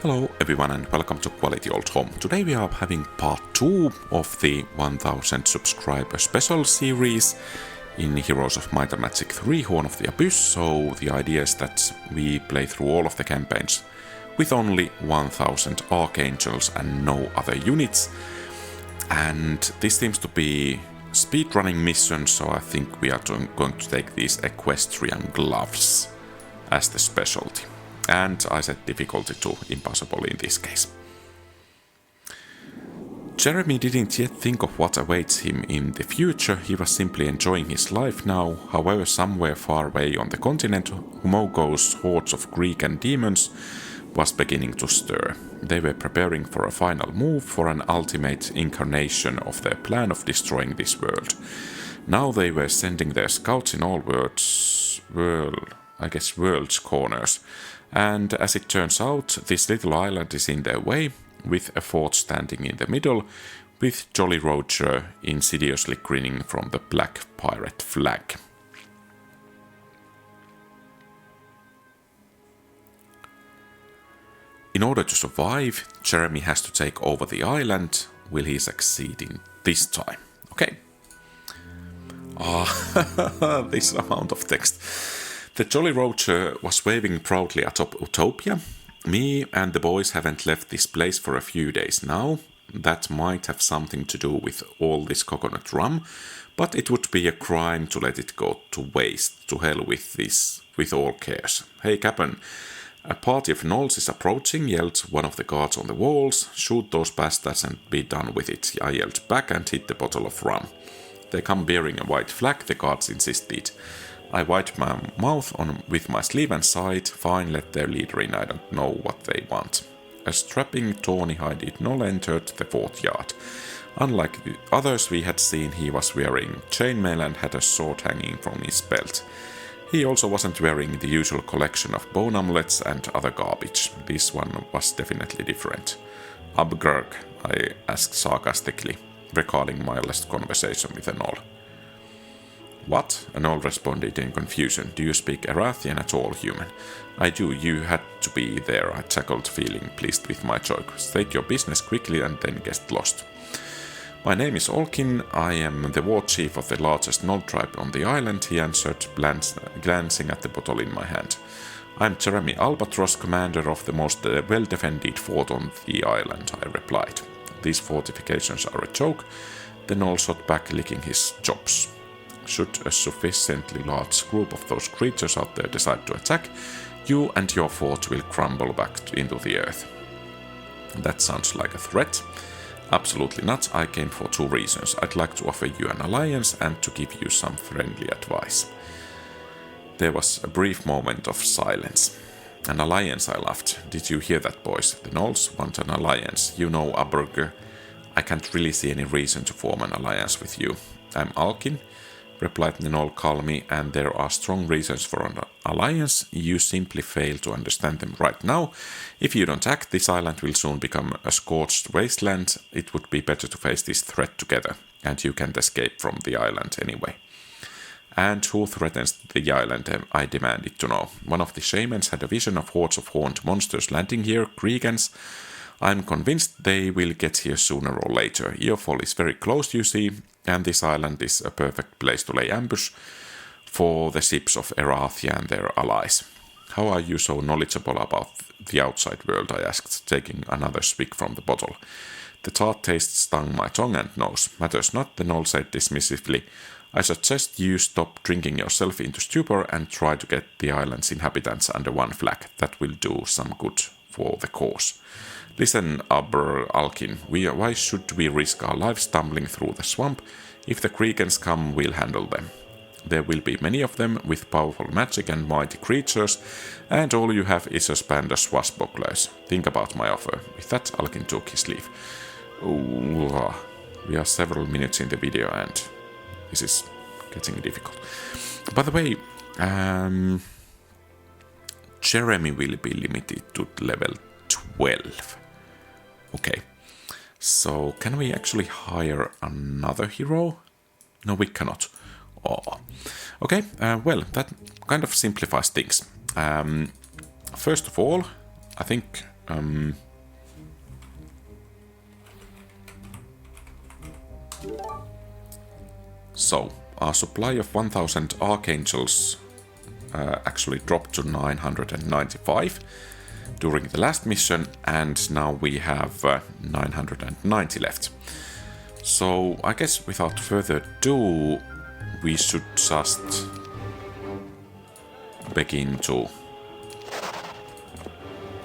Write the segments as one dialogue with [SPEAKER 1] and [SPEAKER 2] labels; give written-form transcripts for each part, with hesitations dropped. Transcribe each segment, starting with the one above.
[SPEAKER 1] Hello everyone and welcome to QualityOldHomm. Today we are having part 2 of the 1000 subscriber special series in Heroes of Might and Magic 3 Horn of the Abyss. So the idea is that we play through all of the campaigns with only 1000 Archangels and no other units. And this seems to be speedrunning mission, so I think we are going to take these equestrian gloves as the specialty. And I set difficulty to impossible in this case. Jeremy didn't yet think of what awaits him in the future. He was simply enjoying his life now. However, somewhere far away on the continent, Humogo's hordes of Greek and demons was beginning to stir. They were preparing for a final move, for an ultimate incarnation of their plan of destroying this world. Now they were sending their scouts in all world's corners. And as it turns out, this little island is in their way, with a fort standing in the middle, with Jolly Roger insidiously grinning from the black pirate flag. In order to survive, Jeremy has to take over the island. Will he succeed in this time? Okay. This amount of text. The Jolly Roger was waving proudly atop Utopia. Me and the boys haven't left this place for a few days now. That might have something to do with all this coconut rum, but it would be a crime to let it go to waste. To hell with this, with all cares. Hey Captain, a party of gnolls is approaching, yelled one of the guards on the walls. Shoot those bastards and be done with it, I yelled back and hit the bottle of rum. They come bearing a white flag, the guards insisted. I wiped my mouth on with my sleeve and sighed. Fine, let their leader in, I don't know what they want. A strapping, tawny-hided gnoll entered the fort yard. Unlike the others we had seen, he was wearing chainmail and had a sword hanging from his belt. He also wasn't wearing the usual collection of bone amulets and other garbage. This one was definitely different. Abgrg, I asked sarcastically, recalling my last conversation with a gnoll. What? A gnoll responded in confusion. Do you speak Erathian at all, human? I do, you had to be there, I chuckled, feeling pleased with my joke. State your business quickly and then get lost. My name is Olkin, I am the war chief of the largest gnoll tribe on the island, he answered, glancing at the bottle in my hand. I'm Jeremy Albatross, commander of the most well-defended fort on the island, I replied. These fortifications are a joke, the gnoll shot back, licking his chops. Should a sufficiently large group of those creatures out there decide to attack, you and your fort will crumble back into the earth. That sounds like a threat. Absolutely not, I came for two reasons. I'd like to offer you an alliance and to give you some friendly advice. There was a brief moment of silence. An alliance, I laughed. Did you hear that, boys? The gnolls want an alliance. You know, Abgrg, I can't really see any reason to form an alliance with you. I'm Alkin, replied the gnoll calmly, and there are strong reasons for an alliance. You simply fail to understand them right now. If you don't act, this island will soon become a scorched wasteland. It would be better to face this threat together, and you can't escape from the island anyway. And who threatens the island, I demanded to know. One of the shamans had a vision of hordes of horned monsters landing here, Kriegans. I'm convinced they will get here sooner or later. Eofol is very close, you see, and this island is a perfect place to lay ambush for the ships of Erathia and their allies. How are you so knowledgeable about the outside world, I asked, taking another swig from the bottle. The tart taste stung my tongue and nose. Matters not, the gnoll said dismissively. I suggest you stop drinking yourself into stupor and try to get the island's inhabitants under one flag. That will do some good for the cause. Listen, Alkin, why should we risk our lives stumbling through the swamp? If the Kriegans come, we'll handle them. There will be many of them, with powerful magic and mighty creatures, and all you have is a band of swashbucklers. Think about my offer. With that, Alkin took his leave. Ooh, we are several minutes in the video, and this is getting difficult. By the way, Jeremy will be limited to level 12. Okay, so can we actually hire another hero? No, we cannot. Oh. Okay, well, that kind of simplifies things. First of all, I think So, our supply of 1000 Archangels actually dropped to 995 during the last mission, and now we have 990 left. So, I guess without further ado, we should just begin to...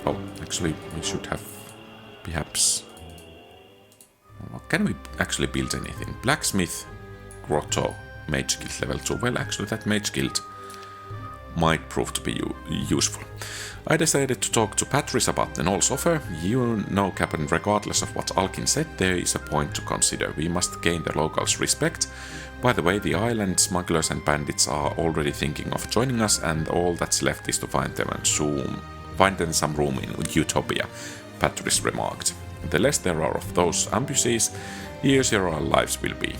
[SPEAKER 1] Oh, actually, we should have perhaps... Can we actually build anything? Blacksmith, Grotto, Mage Guild level 2. Well, actually, that Mage Guild might prove to be useful. I decided to talk to Patrice about the Knoll's offer. You know, Captain, regardless of what Alkin said, there is a point to consider. We must gain the locals' respect. By the way, the island smugglers and bandits are already thinking of joining us, and all that's left is to find them some room in Utopia, Patrice remarked. The less there are of those ambushes, the easier our lives will be.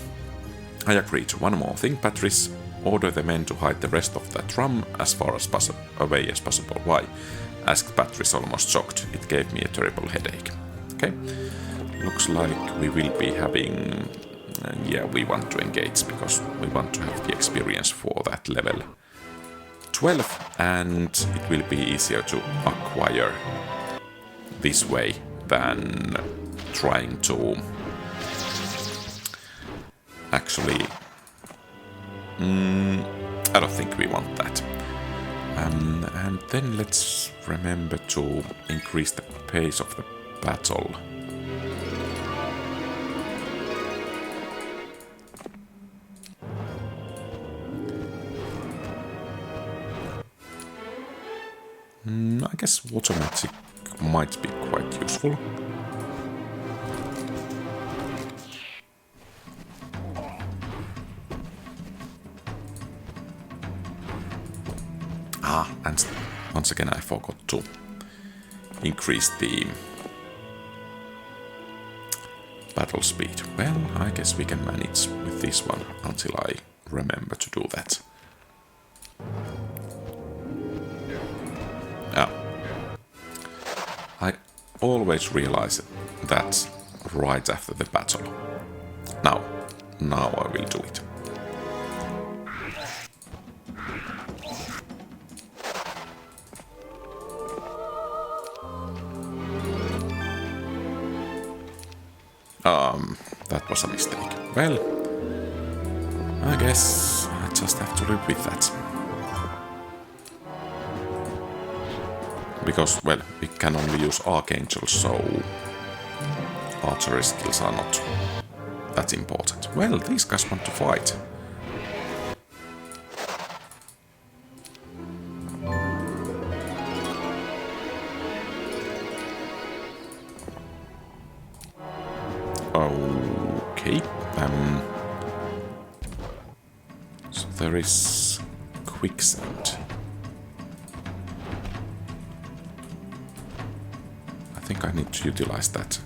[SPEAKER 1] I agreed. One more thing, Patrice. Order the men to hide the rest of that rum as far as away as possible. Why? Asked Patrice, almost shocked. It gave me a terrible headache. Okay. Looks like we will be having... yeah, we want to engage because we want to have the experience for that level 12, and it will be easier to acquire this way than trying to actually... I don't think we want that. And then let's remember to increase the pace of the battle. I guess water magic might be quite useful. And once again I forgot to increase the battle speed. Well, I guess we can manage with this one until I remember to do that. I always realize that right after the battle. Now I will do it. That was a mistake. Well, I guess I just have to live with that. Because, well, we can only use Archangels, so archery skills are not that important. Well, these guys want to fight. Okay. So there is quicksand. I think I need to utilize that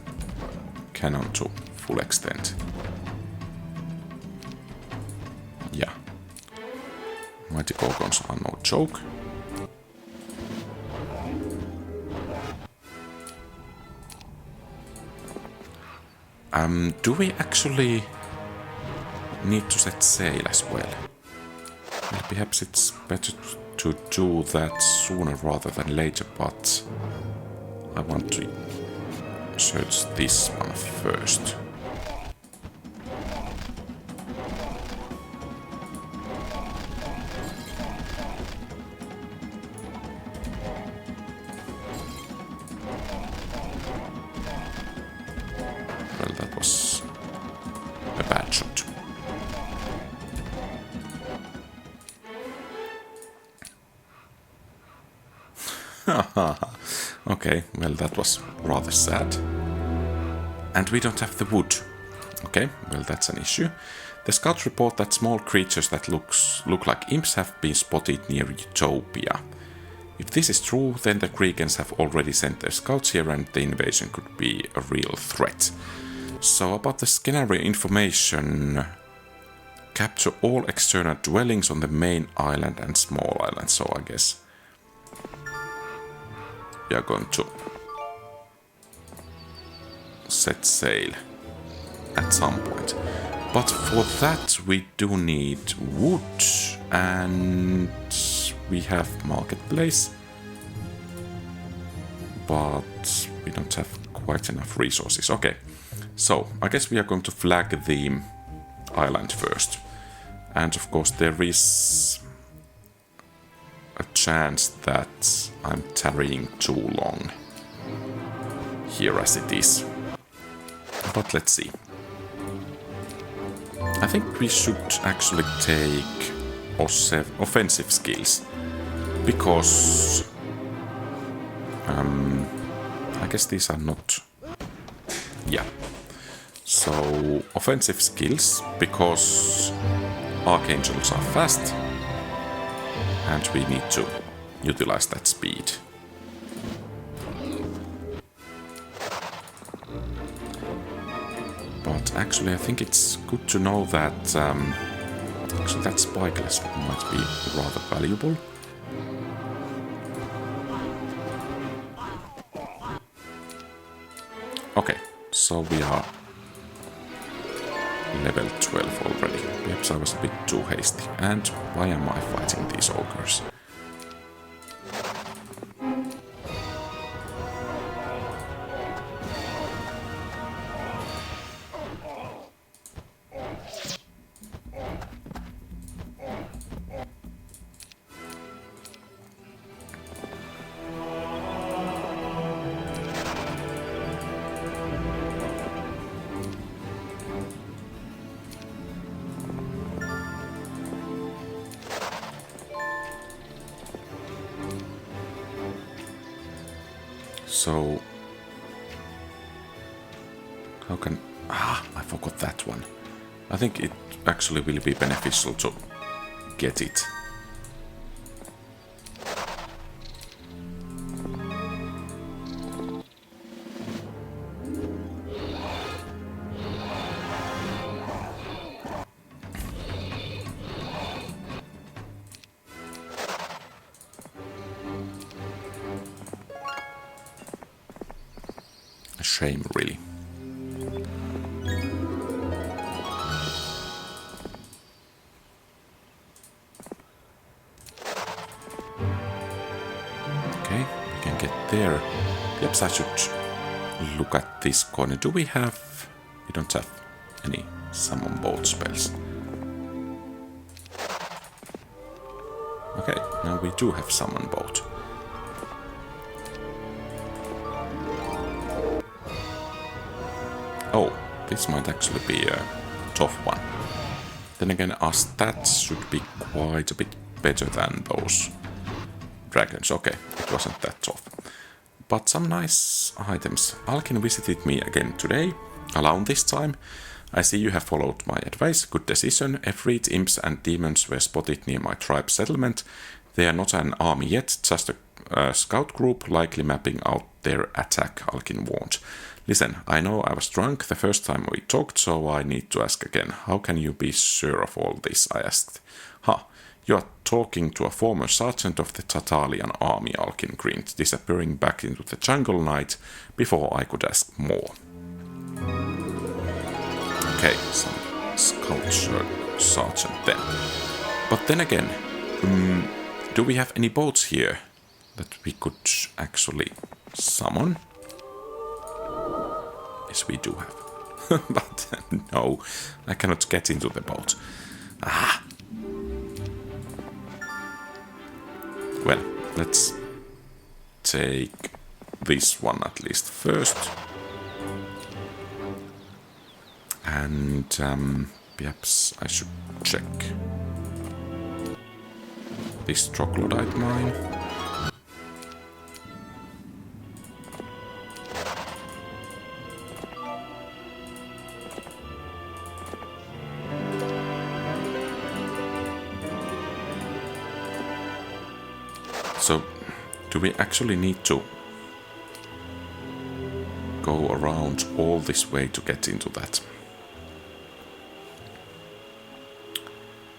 [SPEAKER 1] cannon to full extent. Yeah. Mighty Gorgons are no joke. Do we actually need to set sail as well? Well, perhaps it's better to do that sooner rather than later, but I want to search this one first. Well, that was a bad shot. Okay, well, that was rather sad. And we don't have the wood. Okay, well, that's an issue. The scouts report that small creatures that look like imps have been spotted near Utopia. If this is true, then the Greekans have already sent their scouts here and the invasion could be a real threat. So about the scenario information, capture all external dwellings on the main island and small island. So I guess we are going to set sail at some point. But for that we do need wood, and we have marketplace, but we don't have quite enough resources. Okay, so I guess we are going to flag the island first. And of course there is a chance that I'm tarrying too long here as it is. But let's see. I think we should actually take offensive skills, because I guess these are not... Yeah. So offensive skills, because archangels are fast and we need to utilize that speed. But actually I think it's good to know that actually that spikeless might be rather valuable. Okay, so we are level 12 already. Perhaps I was a bit too hasty. And why am I fighting these ogres? So, how can... I forgot that one. I think it actually will be beneficial to get it. Shame, really. Okay, we can get there. Perhaps I should look at this corner. Do we have... We don't have any summon boat spells. Okay, now we do have summon boat. Oh, this might actually be a tough one. Then again, our stats should be quite a bit better than those dragons. Okay, it wasn't that tough. But some nice items. Alkin visited me again today, alone this time. I see you have followed my advice. Good decision. Efreet, imps and demons were spotted near my tribe settlement. They are not an army yet, just a scout group, likely mapping out their attack, Alkin warned. Listen, I know I was drunk the first time we talked, so I need to ask again. How can you be sure of all this? I asked. You are talking to a former sergeant of the Tatalian army, Alkin grinned, disappearing back into the jungle night before I could ask more. Okay, some scout sergeant then. But then again, do we have any boats here that we could actually summon? Yes, we do have. But no, I cannot get into the boat. Well, let's take this one at least first. And perhaps I should check this troglodyte mine. So, do we actually need to go around all this way to get into that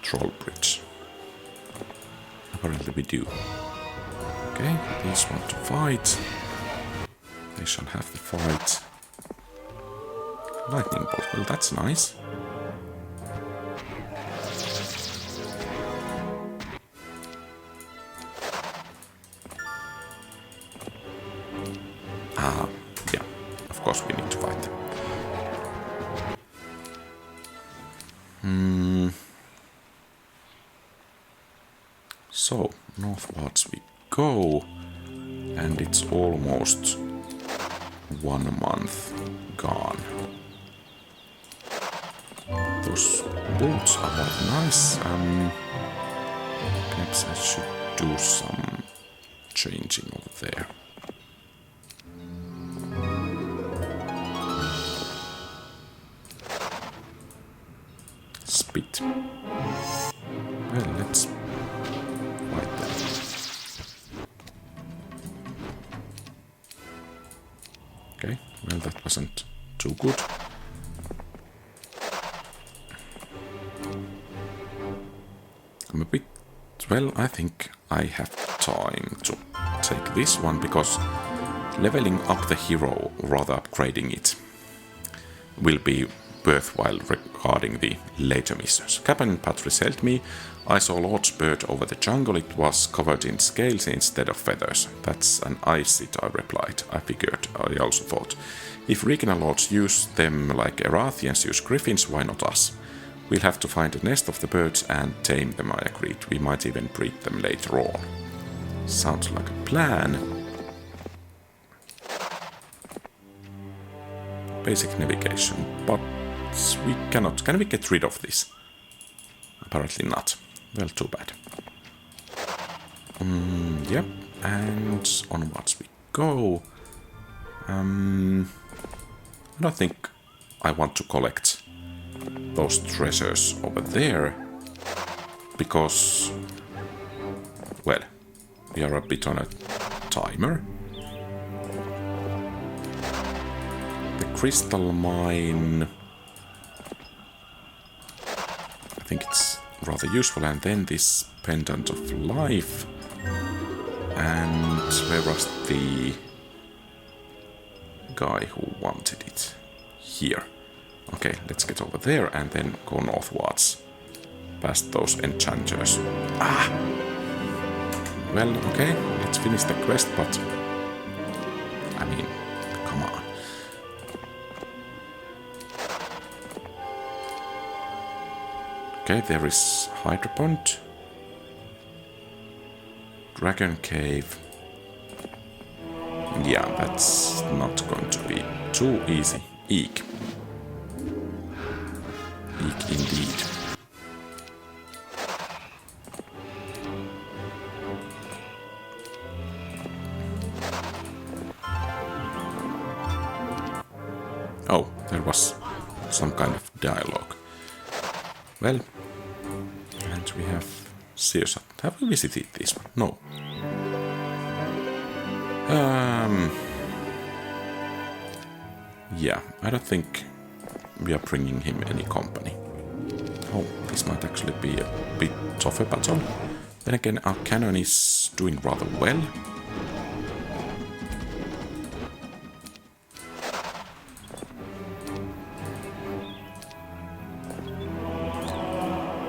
[SPEAKER 1] troll bridge? Apparently we do. Okay, these want to fight. They shall have the fight. Lightning bolt. Well, that's nice. Ah, yeah. Of course we need to fight them. So, northwards we go. And it's almost 1 month gone. Those boots are rather nice. Perhaps I should do some changing over there. Spit. Well, let's fight them. Okay, well, that wasn't too good. I'm a bit... Well, I think I have time to take this one, because leveling up the hero, rather upgrading it, will be worthwhile regarding the later missions. Captain Patrice helped me. I saw Lord's bird over the jungle. It was covered in scales instead of feathers. That's an ice-it, I replied. I figured. I also thought. If regional lords use them like Erathians use griffins, why not us? We'll have to find a nest of the birds and tame them, I agreed. We might even breed them later on. Sounds like a plan. Basic navigation, but we cannot. Can we get rid of this? Apparently not. Well, too bad. Yep, and onwards we go. I don't think I want to collect those treasures over there, because, well, we are a bit on a timer. The crystal mine, I think it's rather useful, and then this pendant of life. And where was the guy who wanted it? Here. Okay, let's get over there and then go northwards, past those enchanters. Ah! Well, okay, let's finish the quest, but I mean, come on. Okay, there is Hydropond, Dragon Cave. Yeah, that's not going to be too easy. Eek. Eek indeed. Oh, there was some kind of dialogue. Well, and we have Sears. Have we visited this one? No. Yeah, I don't think we are bringing him any company. Oh, this might actually be a bit tougher battle. Then again, our cannon is doing rather well.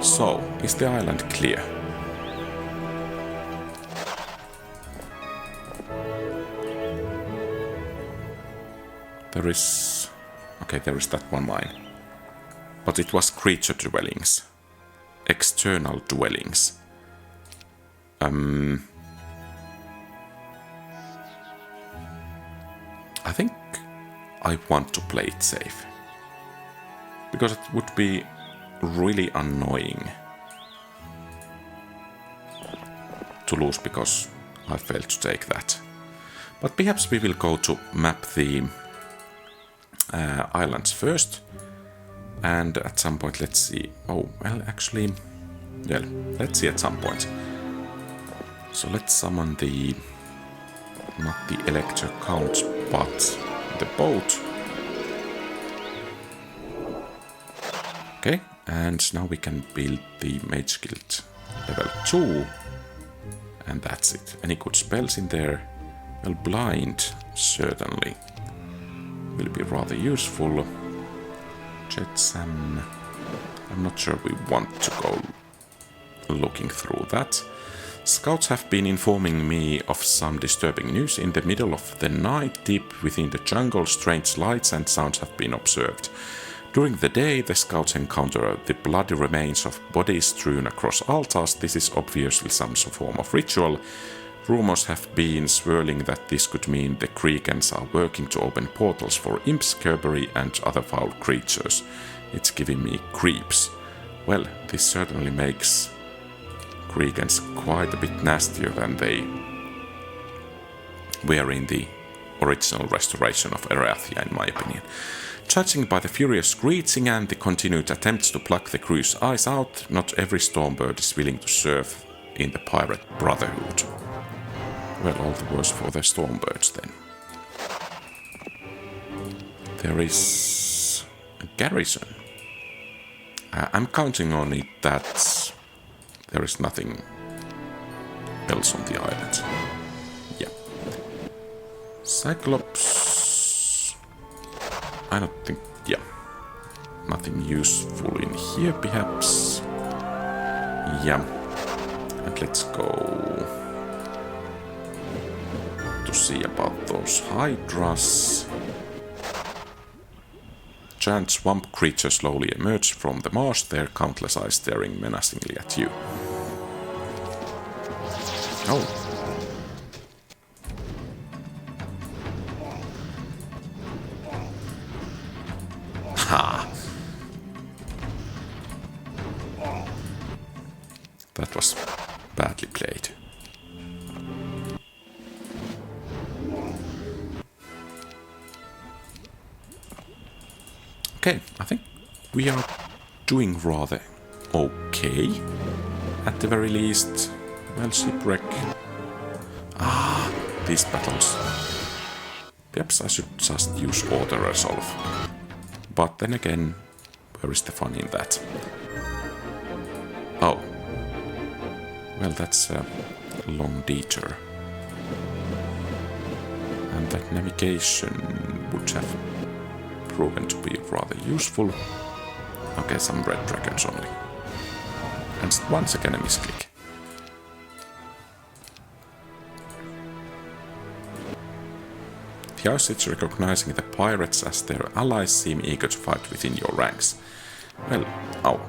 [SPEAKER 1] So, is the island clear? There is... Okay, there is that one mine. But it was creature dwellings. External dwellings. I think I want to play it safe. Because it would be really annoying to lose because I failed to take that. But perhaps we will go to map the islands first, and at some point let's see. Oh, well, actually, yeah, let's see at some point. So let's summon the, not the Electro Count, but the boat. Okay, and now we can build the Mage Guild level 2, and that's it. Any good spells in there? Well, Blind certainly will be rather useful. gadgets, and I'm not sure we want to go looking through that. Scouts have been informing me of some disturbing news. In the middle of the night, deep within the jungle, strange lights and sounds have been observed. During the day, the scouts encounter the bloody remains of bodies strewn across altars. This is obviously some form of ritual. Rumors have been swirling that this could mean the Kriegans are working to open portals for imps, Kerbery and other foul creatures. It's giving me creeps. Well, this certainly makes Kriegans quite a bit nastier than they were in the original restoration of Erathia, in my opinion. Judging by the furious screeching and the continued attempts to pluck the crew's eyes out, not every Stormbird is willing to serve in the Pirate Brotherhood. Well, all the worse for the Stormbirds then. There is a garrison. I'm counting on it that there is nothing else on the island. Yeah. Cyclops... I don't think... yeah. Nothing useful in here, perhaps. Yeah. And let's go to see about those hydras. Giant swamp creatures slowly emerge from the marsh, their countless eyes staring menacingly at you. Oh. Ha! That was badly played. Okay, I think we are doing rather okay. At the very least. Well, shipwreck. Ah, these battles. Perhaps I should just use auto resolve. But then again, where is the fun in that? Oh. Well, that's a long detour. And that navigation would have proven to be rather useful. Okay, some red dragons only. And once again a misclick. The Ice recognizing the pirates as their allies seem eager to fight within your ranks. Well, ow.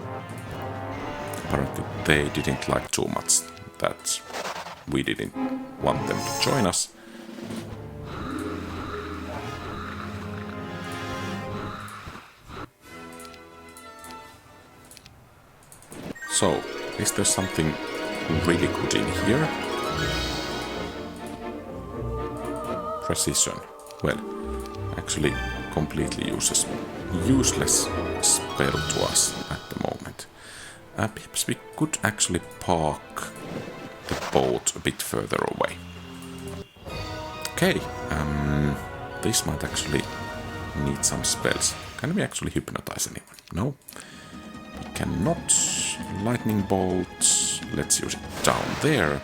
[SPEAKER 1] Apparently they didn't like too much that we didn't want them to join us. So, is there something really good in here? Precision. Well, actually completely useless spell to us at the moment. Perhaps we could actually park the boat a bit further away. Okay, this might actually need some spells. Can we actually hypnotize anyone? No. We cannot. Lightning bolts. Let's use it down there.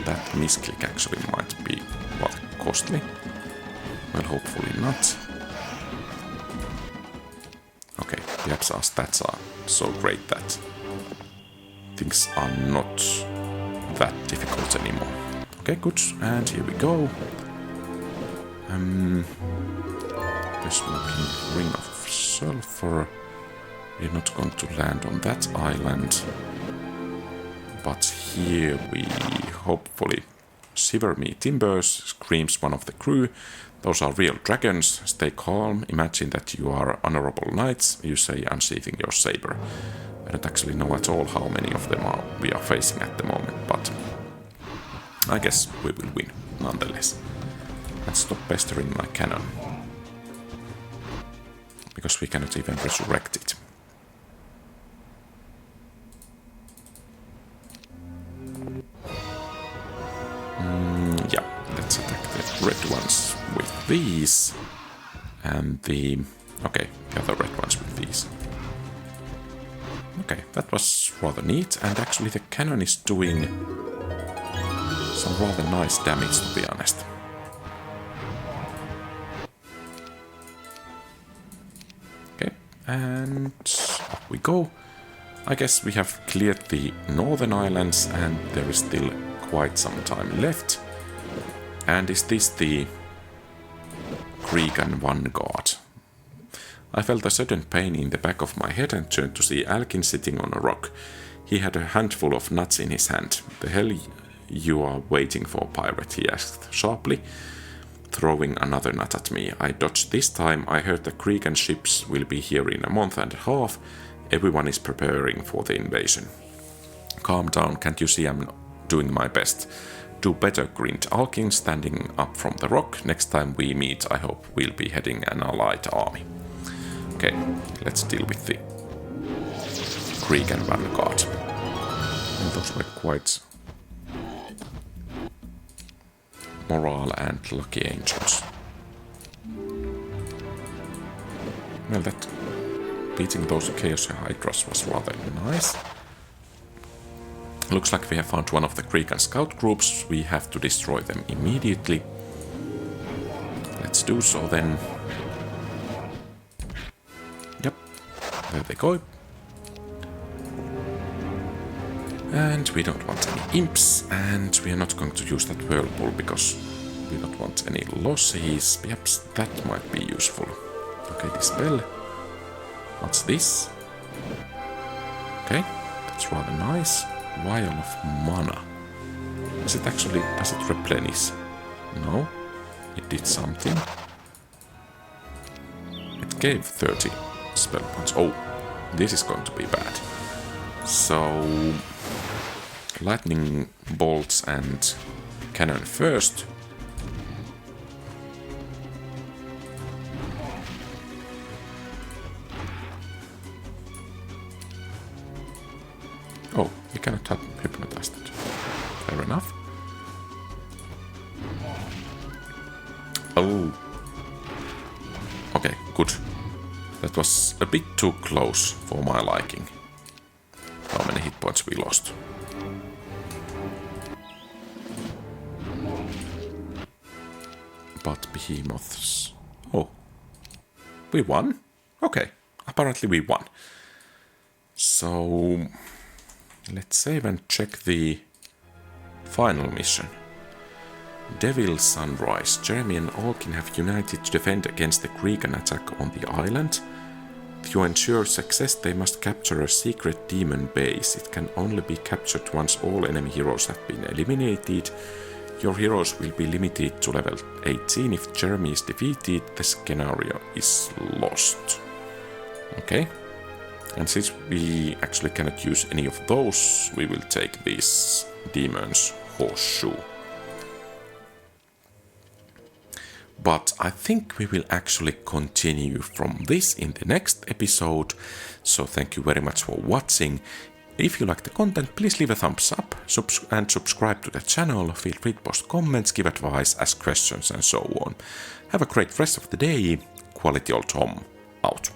[SPEAKER 1] That misclick actually might be rather costly. Well, hopefully not. Okay, perhaps our stats are so great that things are not that difficult anymore. Okay, good. And here we go. The smoking ring of sulfur. We're not going to land on that island. But here we hopefully shiver me timbers, screams one of the crew. Those are real dragons. Stay calm. Imagine that you are honorable knights. You say, unsheathing your saber. I don't actually know at all how many of them we are facing at the moment, but I guess we will win nonetheless. Let's stop pestering my cannon. Because we cannot even resurrect it. Yeah, let's attack the red ones with these. And the other red ones with these. Okay, that was rather neat, and actually the cannon is doing some rather nice damage, to be honest. and up we go. I guess we have cleared the northern islands and there is still quite some time left. And is this the Cregan Vanguard? I felt a sudden pain in the back of my head and turned to see Alkin sitting on a rock. He had a handful of nuts in his hand. The hell you are waiting for, pirate? He asked sharply, throwing another nut at me. I dodged this time. I heard the Cregan ships will be here in a month and a half. Everyone is preparing for the invasion. Calm down, can't you see I'm doing my best? Do better, grinned Alkin, standing up from the rock. Next time we meet, I hope we'll be heading an allied army. Okay, let's deal with the Cregan Vanguard. And those were quite morale and lucky angels. Well, that beating those Chaos Hydras was rather nice. Looks like we have found one of the Cregan scout groups. We have to destroy them immediately. Let's do so then. Yep, there they go. And we don't want any imps, and we are not going to use that whirlpool because we don't want any losses. Perhaps that might be useful. Okay, dispel. What's this? Okay, that's rather nice. Vial of mana. Does it replenish? No, it did something. It gave 30 spell points. Oh, this is going to be bad. So, lightning bolts and cannon first. Oh, we cannot have hypnotized it. Fair enough. Oh. Okay, good. That was a bit too close for my liking. How many hit points we lost? But behemoths... Oh. We won? Okay. Apparently we won. So... let's save and check the final mission. Devil Sunrise. Jeremy and Alkin have united to defend against the Cregan attack on the island. To ensure success, they must capture a secret demon base. It can only be captured once all enemy heroes have been eliminated. Your heroes will be limited to level 18. If Jeremy is defeated, the scenario is lost. Okay. And since we actually cannot use any of those, we will take this demon's horseshoe. But I think we will actually continue from this in the next episode. So thank you very much for watching. If you like the content, please leave a thumbs up and subscribe to the channel. Feel free to post comments, give advice, ask questions and so on. Have a great rest of the day. QualityOldHomm out.